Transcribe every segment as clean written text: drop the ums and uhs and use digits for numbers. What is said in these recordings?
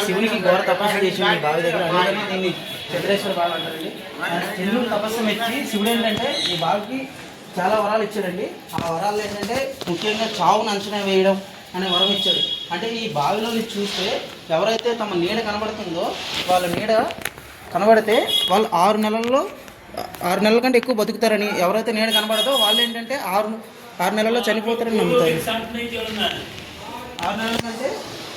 శివునికి ఘోర తపస్సు చేసి ఈ బావి దగ్గర, అందుకని దీన్ని చంద్రేశ్వర బావి అంటారండి. చంద్రుడు తపస్సు మెచ్చి శివుడు ఏంటంటే ఈ బావికి చాలా వరాలు ఇచ్చాడండి. ఆ వరాలు ఏంటంటే ముఖ్యంగా చావును అంచనా వేయడం అనే వరం ఇచ్చాడు. అంటే ఈ బావిలో చూస్తే ఎవరైతే తమ నీడ కనబడుతుందో వాళ్ళ నీడ కనబడితే వాళ్ళు 6 నెలల కంటే ఎక్కువ బతుకుతారని, ఎవరైతే నీడ కనబడదో వాళ్ళు ఏంటంటే 6 నెలల్లో చనిపోతారని నమ్ముతారు. 6 నెలల కంటే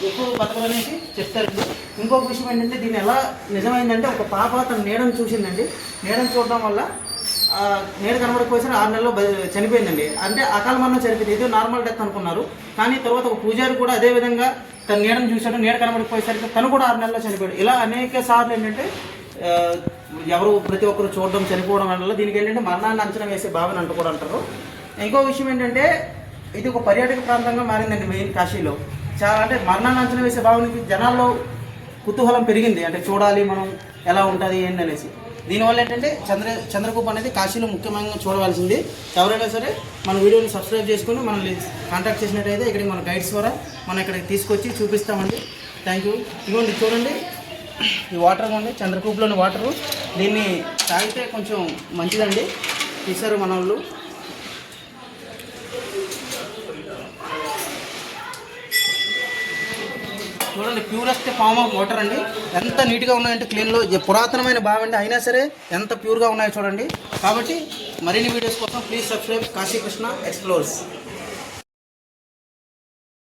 ఎక్కువ బతకలనేసి చెప్తారండి. ఇంకొక విషయం ఏంటంటే దీన్ని ఎలా నిజమైందంటే ఒక పాప తన నీడను చూసిందండి. నీడను చూడడం వల్ల నీడ కనబడకపోయేసరికి 6 నెలల్లో చనిపోయిందండి. అంటే అకాల మరణం చనిపోయింది, ఏదో నార్మల్ డెత్ అనుకున్నారు. కానీ తర్వాత ఒక పూజారి కూడా అదే విధంగా తన నీడను చూశాడు, నీడ కనబడకపోయేసరికి తను కూడా 6 నెలల్లో చనిపోయాడు. ఇలా అనేక సార్లు ఏంటంటే ప్రతి ఒక్కరు చూడడం చనిపోవడం వల్ల దీనికి ఏంటంటే మరణాన్ని అంచనా వేసే భావన అంటూ కూడా అంటారు. ఇంకో విషయం ఏంటంటే ఇది ఒక పర్యాటక ప్రాంతంగా మారిందండి. మెయిన్ కాశీలో చాలా అంటే మరణాన్ని అంచనా వేసే భావనకి జనాల్లో కుతూహలం పెరిగింది. అంటే చూడాలి మనం ఎలా ఉంటుంది ఏంటి అనేసి. దీనివల్ల ఏంటంటే చంద్రకూప్ అనేది కాశీలో ముఖ్యంగా చూడవలసింది. ఎవరైనా సరే మన వీడియోని సబ్స్క్రైబ్ చేసుకుని మనల్ని కాంటాక్ట్ చేసినట్టయితే ఇక్కడికి మన గైడ్స్ ద్వారా మనం ఇక్కడికి తీసుకొచ్చి చూపిస్తామండి. Thank you. ఇదిగోండి చూడండి, ఈ వాటర్ ఉంది చంద్రకూప్లోని వాటరు. దీన్ని తాగితే కొంచెం మంచిదండి. తీశారు మన వాళ్ళు. చూడండి, ప్యూరెస్ట్ ఫామ్ ఆఫ్ వాటర్ అండి. ఎంత నీట్గా ఉన్నాయంటే క్లీన్లో, పురాతనమైన బావి అండి, అయినా సరే ఎంత ప్యూర్గా ఉన్నాయో చూడండి. కాబట్టి మరిన్ని వీడియోస్ కోసం please subscribe Kashi Krishna explores.